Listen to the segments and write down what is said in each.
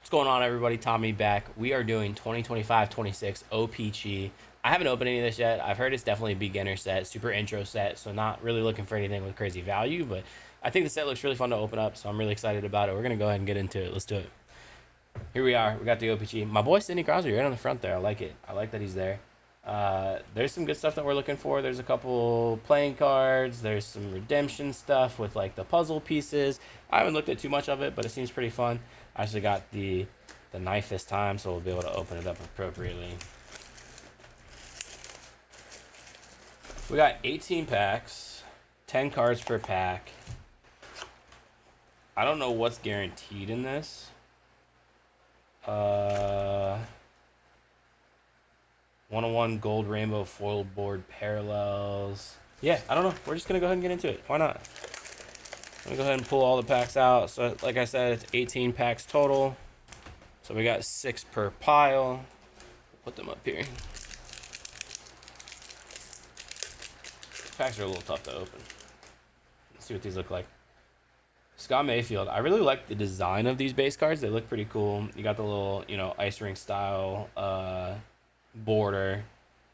What's going on, everybody? Tommy back. We are doing 2025-26 O-Pee-Chee. I haven't opened any of this yet. I've heard it's definitely a beginner set, super intro set, so not really looking for anything with crazy value, but I think the set looks really fun to open up, so I'm really excited about it. We're going to go ahead and get into it. Let's do it. Here we are. We got the O-Pee-Chee. My boy Sidney Crosby right on the front there. I like it. I like that he's there. There's some good stuff that we're looking for. There's a couple playing cards. There's some redemption stuff with like the puzzle pieces. I haven't looked at too much of it, but it seems pretty fun. I actually got the knife this time, so we'll be able to open it up appropriately. We got 18 packs, 10 cards per pack. I don't know what's guaranteed in this. 101 gold rainbow foil board parallels. Yeah, I don't know. We're just going to go ahead and get into it. Why not? Let me go ahead and pull all the packs out. So, like I said, it's 18 packs total. So we got 6 per pile. Put them up here. Packs are a little tough to open. Let's see what these look like. Scott Mayfield. I really like the design of these base cards. They look pretty cool. You got the little, ice rink style border.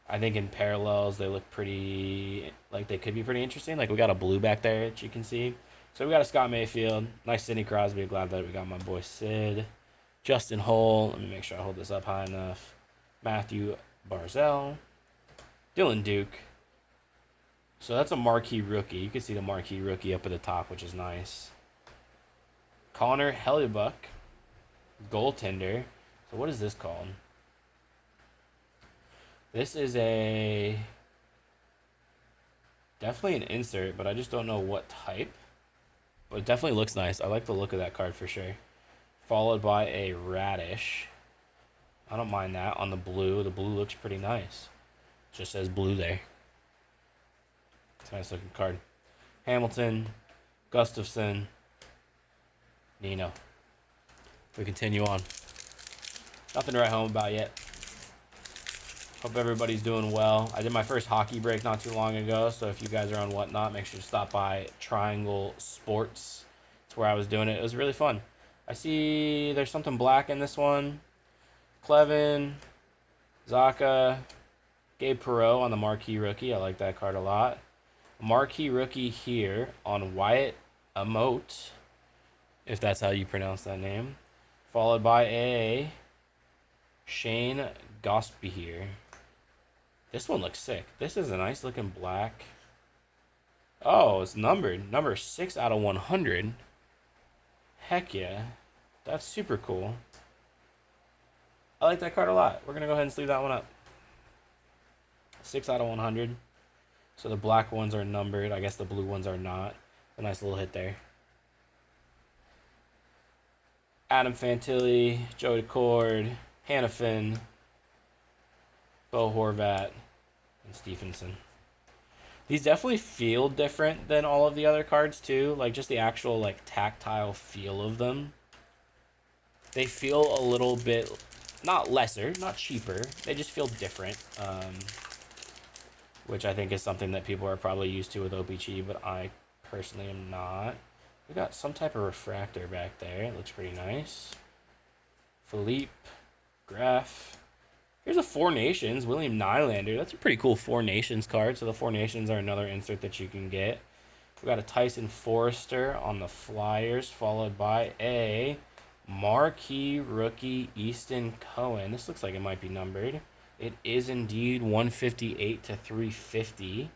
I think in parallels they look pretty, like they could be pretty interesting. Like we got a blue back there that you can see. So we got a Scott Mayfield. Nice Sidney Crosby. Glad that we got my boy Sid. Justin Hull. Let me make sure I hold this up high enough. Matthew Barzell. Dylan Duke. So that's a marquee rookie. You can see the marquee rookie up at the top, which is nice. Connor Hellebuyck, goaltender. So what is this called? This is definitely an insert, but I just don't know what type. But it definitely looks nice. I like the look of that card for sure. Followed by a Radish. I don't mind that on the blue. The blue looks pretty nice. It just says blue there. It's a nice looking card. Hamilton, Gustafson, Nino. We continue on. Nothing to write home about yet. Hope everybody's doing well. I did my first hockey break not too long ago, so if you guys are on Whatnot, make sure to stop by Triangle Sports. It's where I was doing it. It was really fun. I see there's something black in this one. Clevin, Zaka, Gabe Perreault on the marquee rookie. I like that card a lot. Marquee rookie here on Wyatt Emote, if that's how you pronounce that name. Followed by a Shane Gosby here. This one looks sick. This is a nice looking black. Oh, it's numbered. Number 6 out of 100. Heck yeah. That's super cool. I like that card a lot. We're going to go ahead and sleeve that one up. 6 out of 100. So the black ones are numbered. I guess the blue ones are not. A nice little hit there. Adam Fantilli, Joey Decord, Hannafin, Bo Horvat, and Stephenson. These definitely feel different than all of the other cards too. Like just the actual like tactile feel of them. They feel a little bit, not lesser, not cheaper. They just feel different. Which I think is something that people are probably used to with O-Pee-Chee, but I personally am not. We got some type of refractor back there. It looks pretty nice. Philippe, Graf. Here's a Four Nations, William Nylander. That's a pretty cool Four Nations card. So the Four Nations are another insert that you can get. We got a Tyson Forrester on the Flyers, followed by a marquee rookie Easton Cohen. This looks like it might be numbered. It is indeed 158 to 350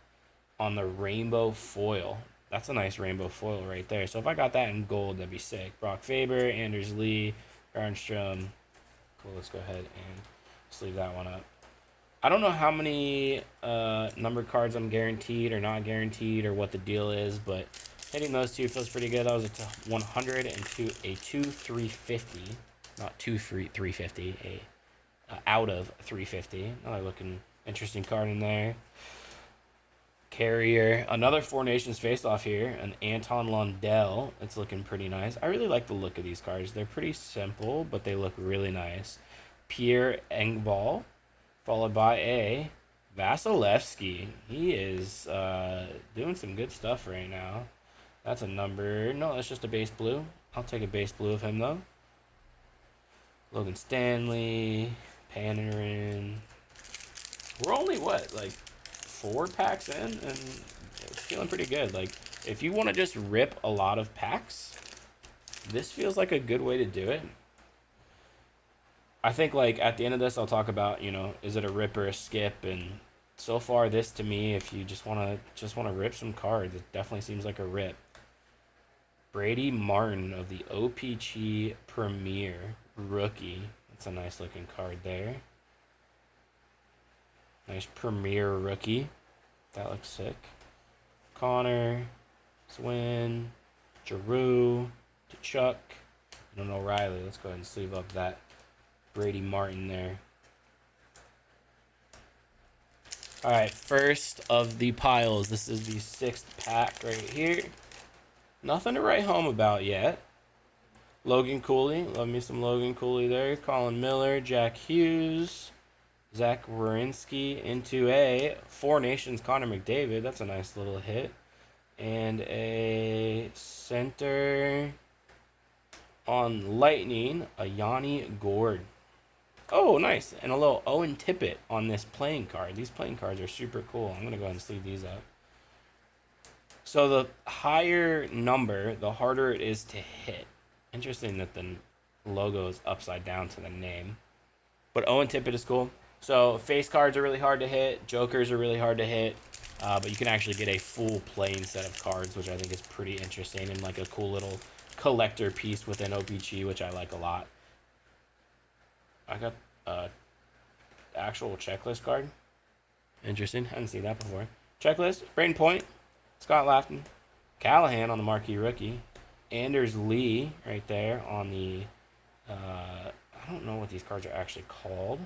on the rainbow foil. That's a nice rainbow foil right there. So if I got that in gold, that'd be sick. Brock Faber, Anders Lee, Garnstrom. Cool, let's go ahead and sleeve that one up. I don't know how many numbered cards I'm guaranteed or not guaranteed or what the deal is, but hitting those two feels pretty good. That was a 100 and a 350, not 350, out of 350. Another looking interesting card in there. Carrier, another Four Nations face-off here, an Anton Lundell. It's looking pretty nice. I really like the look of these cards. They're pretty simple, but they look really nice. Pierre Engvall, followed by a Vasilevsky. He is doing some good stuff right now. That's a number. No, that's just a base blue. I'll take a base blue of him, though. Logan Stanley, Panarin. We're only what, like 4 packs in, and it's feeling pretty good. Like, if you want to just rip a lot of packs, this feels like a good way to do it. I think like at the end of this, I'll talk about, is it a rip or a skip? And so far, this to me, if you just wanna rip some cards, it definitely seems like a rip. Brady Martin of the O-Pee-Chee Premier rookie. That's a nice looking card there. Nice Premier rookie. That looks sick. Connor, Swin, Giroux, Chuck, and O'Reilly. Let's go ahead and sleeve up that Brady Martin there. All right, first of the piles. This is the 6th pack right here. Nothing to write home about yet. Logan Cooley. Love me some Logan Cooley there. Colin Miller, Jack Hughes, Zach Werenski into a Four Nations Connor McDavid. That's a nice little hit. And a center on Lightning, a Yanni Gord. Oh, nice. And a little Owen Tippett on this playing card. These playing cards are super cool. I'm going to go ahead and sleeve these up. So the higher number, the harder it is to hit. Interesting that the logo is upside down to the name. But Owen Tippett is cool. So face cards are really hard to hit. Jokers are really hard to hit. But you can actually get a full playing set of cards, which I think is pretty interesting and like a cool little collector piece within O-Pee-Chee, which I like a lot. I got a actual checklist card. Interesting. Hadn't seen that before. Checklist. Braden Point. Scott Laughton. Callahan on the marquee rookie. Anders Lee right there on the... I don't know what these cards are actually called.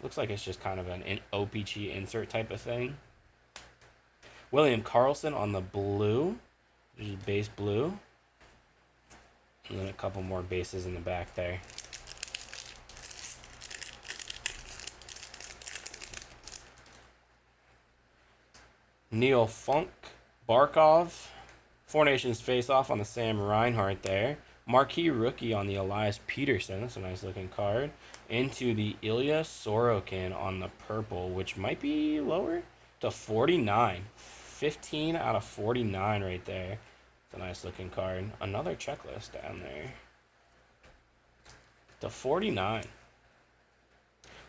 Looks like it's just kind of an O-Pee-Chee insert type of thing. William Karlsson on the blue. Just base blue. And then a couple more bases in the back there. Neil Funk. Barkov. Four Nations face-off on the Sam Reinhart there. Marquee rookie on the Elias Peterson. That's a nice looking card. Into the Ilya Sorokin on the purple, which might be lower to 49. 15 out of 49 right there. It's a nice looking card. Another checklist down there. To 49.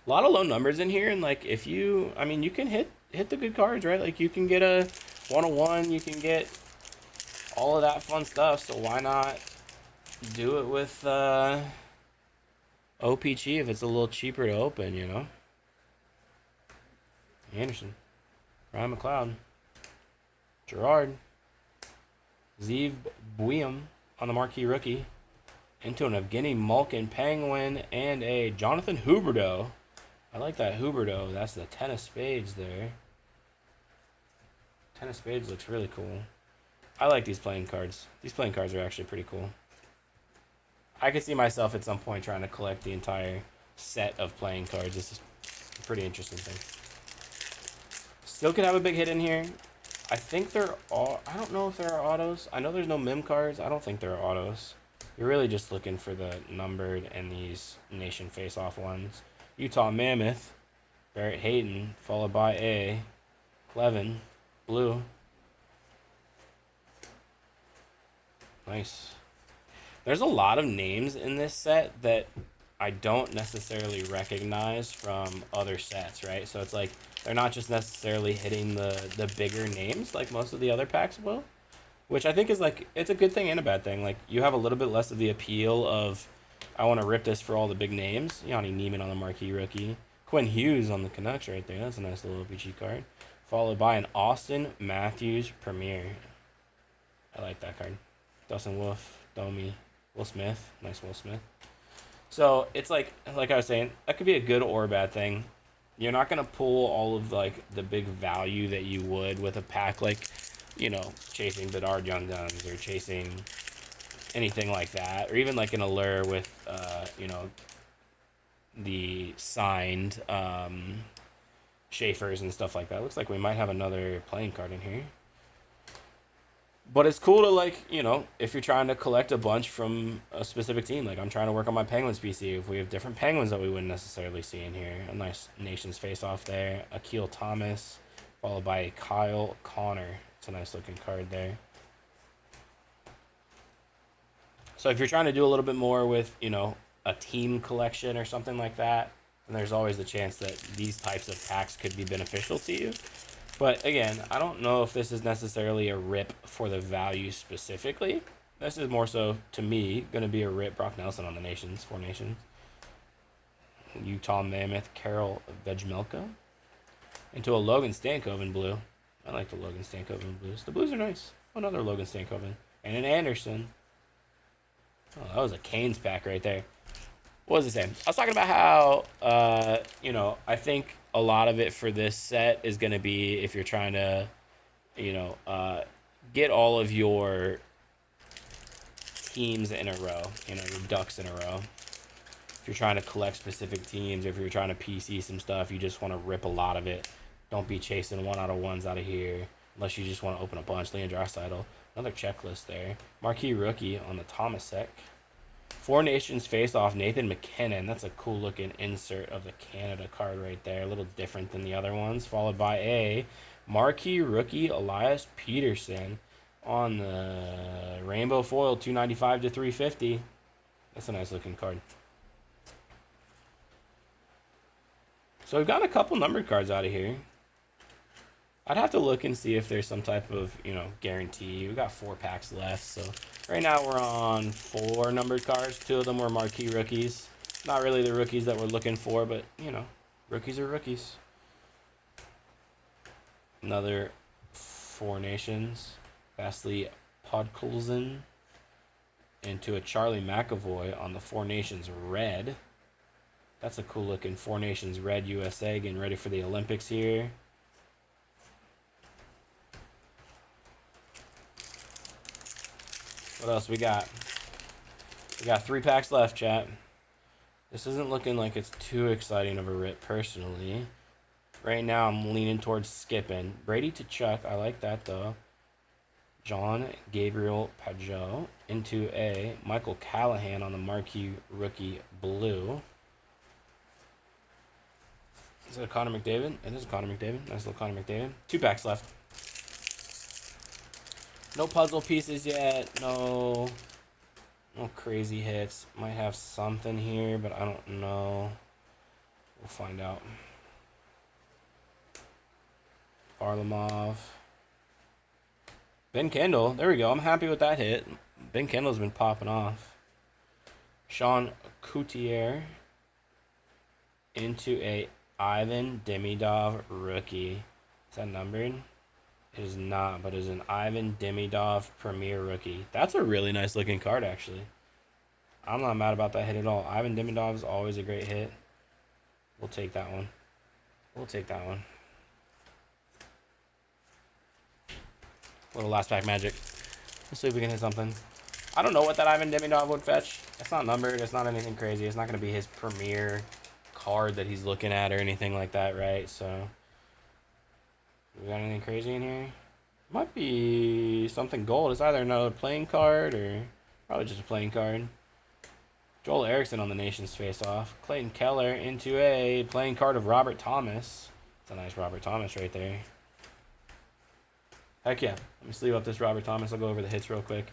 A lot of low numbers in here, and like if you, you can hit the good cards, right? Like you can get a 101, you can get all of that fun stuff. So why not do it with O-Pee-Chee if it's a little cheaper to open, Anderson, Ryan McLeod, Gerard, Zeev Buium on the marquee rookie. Into an Evgeny Malkin Penguin and a Jonathan Huberdeau. I like that Huberdeau. That's the 10 of spades there. 10 of spades looks really cool. I like these playing cards. These playing cards are actually pretty cool. I could see myself at some point trying to collect the entire set of playing cards. This is a pretty interesting thing. Still could have a big hit in here. I think they're all... I don't know if there are autos. I know there's no mem cards. I don't think there are autos. You're really just looking for the numbered and these nation face-off ones. Utah Mammoth. Barrett Hayton, followed by a Clevin. Blue. Nice. There's a lot of names in this set that I don't necessarily recognize from other sets, right? So it's like they're not just necessarily hitting the bigger names like most of the other packs will, which I think is like, it's a good thing and a bad thing. Like you have a little bit less of the appeal of, I want to rip this for all the big names. Yanni Neiman on the marquee rookie. Quinn Hughes on the Canucks right there. That's a nice little O-Pee-Chee card. Followed by an Austin Matthews Premier. I like that card. Dustin Wolf, Domi, Will Smith. Nice Will Smith. So it's like I was saying, that could be a good or a bad thing. You're not going to pull all of like the big value that you would with a pack like, chasing Bedard Young Guns or chasing anything like that. Or even like an Allure with, the signed Schaefer's and stuff like that. Looks like we might have another playing card in here. But it's cool to, like, if you're trying to collect a bunch from a specific team. Like, I'm trying to work on my Penguins PC. If we have different Penguins that we wouldn't necessarily see in here. A nice Nations face-off there. Akil Thomas, followed by Kyle Connor. It's a nice looking card there. So if you're trying to do a little bit more with, a team collection or something like that, then there's always the chance that these types of packs could be beneficial to you. But again, I don't know if this is necessarily a rip for the value specifically. This is more so, to me, going to be a rip. Brock Nelson on the Nations, Four Nations. Utah Mammoth, Carol Vejmelka. Into a Logan Stankoven blue. I like the Logan Stankoven blues. The blues are nice. Another Logan Stankoven. And an Anderson. Oh, that was a Canes pack right there. What was it saying? I was talking about how, I think a lot of it for this set is going to be if you're trying to, get all of your teams in a row, your ducks in a row. If you're trying to collect specific teams, if you're trying to PC some stuff, you just want to rip a lot of it. Don't be chasing 1/1s out of here unless you just want to open a bunch. Leon Draisaitl, another checklist there. Marquee rookie on the Thomasek. Four Nations face-off, Nathan McKinnon. That's a cool looking insert of the Canada card right there. A little different than the other ones. Followed by a marquee rookie, Elias Peterson on the rainbow foil, 295 to 350. That's a nice looking card. So we've got a couple numbered cards out of here. I'd have to look and see if there's some type of, guarantee. We got 4 packs left, so right now we're on 4 numbered cards. 2 of them were marquee rookies. Not really the rookies that we're looking for, but, rookies are rookies. Another Four Nations. Vasily Podkolzin into a Charlie McAvoy on the Four Nations red. That's a cool looking Four Nations red USA, getting ready for the Olympics here. What else we got? We got 3 packs left, chat. This isn't looking like it's too exciting of a rip, personally. Right now, I'm leaning towards skipping. Brady to Chuck. I like that, though. John Gabriel Pajot into a Michael Callahan on the marquee rookie blue. Is it a Connor McDavid? It is a Connor McDavid. Nice little Connor McDavid. 2 packs left. No puzzle pieces yet. No crazy hits. Might have something here, but I don't know. We'll find out. Varlamov. Ben Kendall. There we go. I'm happy with that hit. Ben Kendall's been popping off. Sean Coutier into a Ivan Demidov rookie. Is that numbered? It is not, but it is an Ivan Demidov Premier Rookie. That's a really nice looking card, actually. I'm not mad about that hit at all. Ivan Demidov is always a great hit. We'll take that one. We'll take that one. Little last pack magic. Let's see if we can hit something. I don't know what that Ivan Demidov would fetch. It's not numbered. It's not anything crazy. It's not going to be his premier card that he's looking at or anything like that, right? So, we got anything crazy in here? Might be something gold. It's either another playing card or probably just a playing card. Joel Eriksson on the Nations face-off. Clayton Keller into a playing card of Robert Thomas. It's a nice Robert Thomas right there. Heck yeah. Let me sleeve up this Robert Thomas. I'll go over the hits real quick.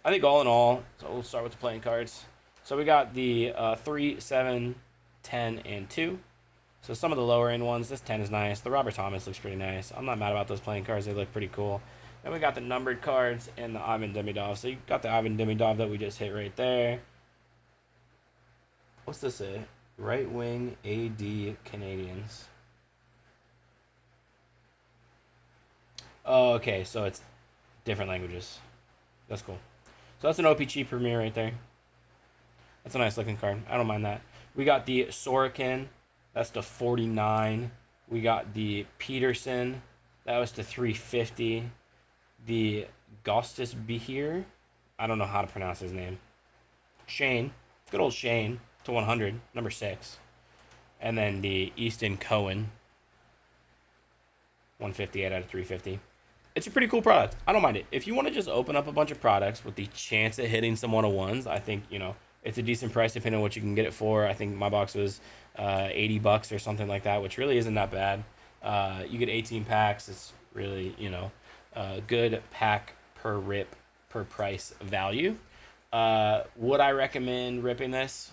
I think all in all, so we'll start with the playing cards. So we got the 3, 7, 10, and 2. So some of the lower end ones, this 10 is nice. The Robert Thomas looks pretty nice. I'm not mad about those playing cards. They look pretty cool. Then we got the numbered cards and the Ivan Demidov. So you got the Ivan Demidov that we just hit right there. What's this say? Right wing AD Canadians. Oh, okay. So it's different languages. That's cool. So that's an O-Pee-Chee Premier right there. That's a nice looking card. I don't mind that. We got the Sorokin. That's to 49. We got the Peterson. That was to 350. The Gostis Behir. I don't know how to pronounce his name. Shane. Good old Shane to 100. Number 6. And then the Easton Cohen. 158 out of 350. it's a pretty cool product. I don't mind it. If you want to just open up a bunch of products with the chance of hitting some 101s, I think, it's a decent price depending on what you can get it for. I think my box was $80 or something like that, which really isn't that bad. You get 18 packs. It's really, a good pack per rip per price value. Would I recommend ripping this?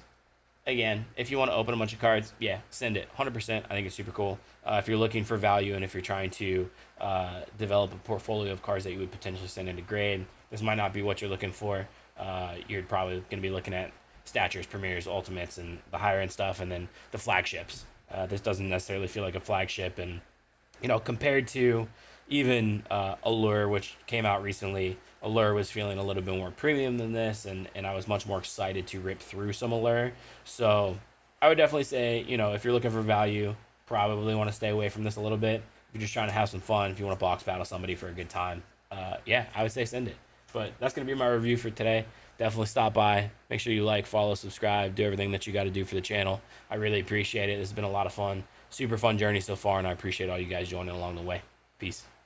Again, if you want to open a bunch of cards, yeah, send it. 100%. I think it's super cool. If you're looking for value and if you're trying to develop a portfolio of cards that you would potentially send into grade, this might not be what you're looking for. You're probably going to be looking at statures, premieres, ultimates, and the higher end stuff, and then the flagships. This doesn't necessarily feel like a flagship, and compared to even Allure, which came out recently, Allure was feeling a little bit more premium than this, and I was much more excited to rip through some Allure. So I would definitely say, if you're looking for value, probably want to stay away from this a little bit. If you're just trying to have some fun, if you want to box battle somebody for a good time, yeah, I would say send it. But that's going to be my review for today. Definitely stop by. Make sure you like, follow, subscribe, do everything that you got to do for the channel. I really appreciate it. This has been a lot of fun. Super fun journey so far, and I appreciate all you guys joining along the way. Peace.